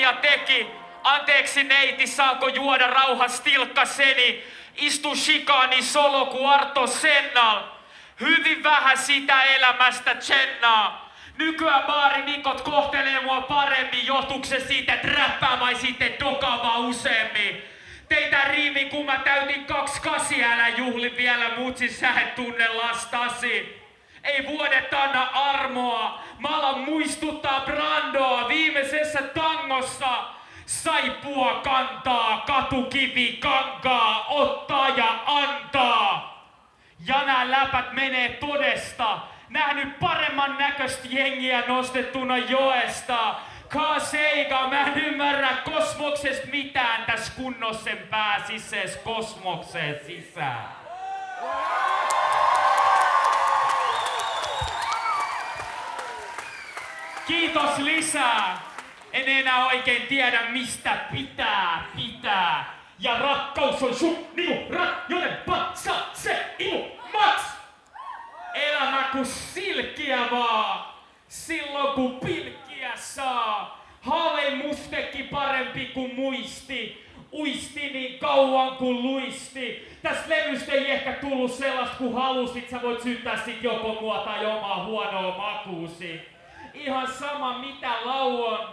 Maria teki. Anteeksi neiti, saako juoda rauhas tilkkaseni? Istu shikaani solo ku Arto Sennal. Hyvin vähän sitä elämästä tsennaa. Nykyään baarimikot kohtelee mua paremmin. Johtuuko se siitä, että räppää vai sitten dokavaa useammin? Teitä riimi kun mä täytin 28, älä juhli vielä mutsi, sä et tunne lastasi. Ei vuodet anna armoa, mä alan muistuttaa Brandoa viimeisessä tangossa. Saippua kantaa, katukivi kankaa, ottaa ja antaa. Ja nää läpät menee todesta. Nähnyt paremman näköistä jengiä nostettuna joesta. Kaaseiga, mä en ymmärrä kosmoksesta mitään. Täs kunnossen pääsises kosmokseen sisään. Kiitos lisää. En enää oikein tiedä mistä pitää. Ja rakkaus on sun niinku joten patsa se imu mats. Elämä ku silkkiä vaan, silloin kun pilkkiä saa. Haleimus teki parempi kuin muisti, uisti niin kauan kuin luisti. Tästä levystä ei ehkä tullut sellaista kuin halusit, sä voit syyttää sit joko mua tai omaa huonoa makuusi. Ihan sama mitä lauon,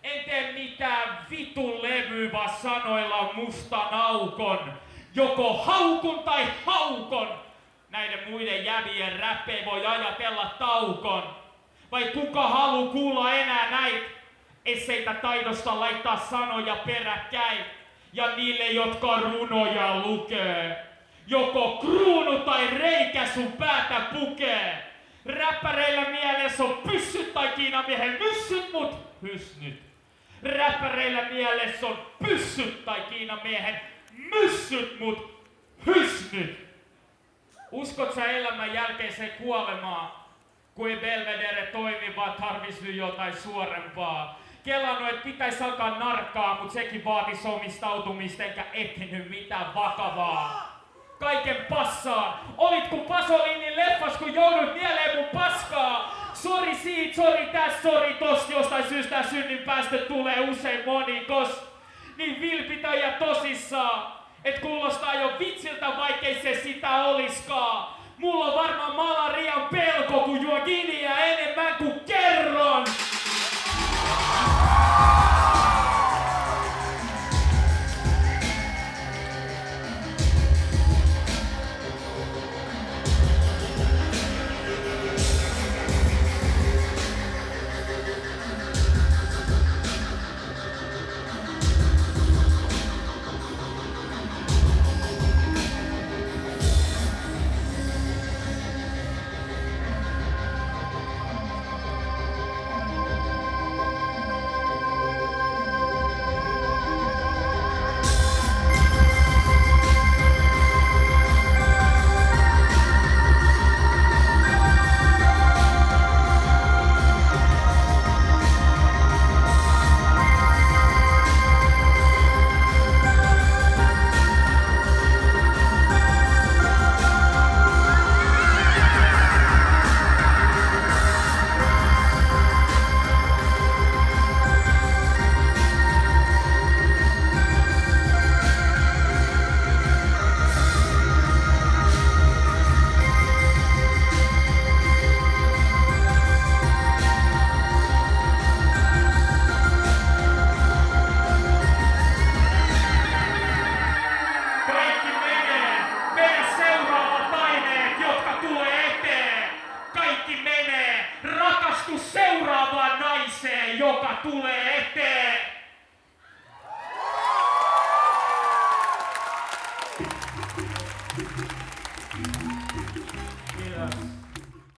en tee mitään vitun levyä, vaan sanoilla mustan aukon. Joko haukun tai haukon. Näiden muiden jävien räppejä voi ajatella taukon. Vai kuka haluu kuulla enää näitä esseitä taidosta laittaa sanoja peräkkäin. Ja niille, jotka runoja lukee. Joko kruunu tai reikä sun päätä pukee. Räppäreillä mielessä on pyssyt tai Kiinamiehen myssyt, mut hysnyt. Räppäreillä mielessä on pyssyt tai Kiinamiehen myssyt, mut hysnyt. Uskot sä elämän jälkeiseen kuolemaan, kun ei Belvedere toimi, vaan tarvis nyt jotain suorempaa. Kelannut, et pitäis alkaa narkkaa, mut sekin vaatis omistautumista, enkä etsinyt mitään vakavaa. Kaiken passaa. Olit kun Pasolinin leffas, kun joudut mieleen mun paskaa. Sori siitä, sori tästä, sori tosta, jostain syystä synnin päästö tulee usein monikos. Niin vilpitön ja tosissaan, et kuulostaa jo vitsiltä, vaikkei se sitä oliskaan. Mulla on varmaan malarian pelko, kun juo giniä enemmän kuin kerron. Seuraavaan naiseen, joka tulee eteen. Kiitos.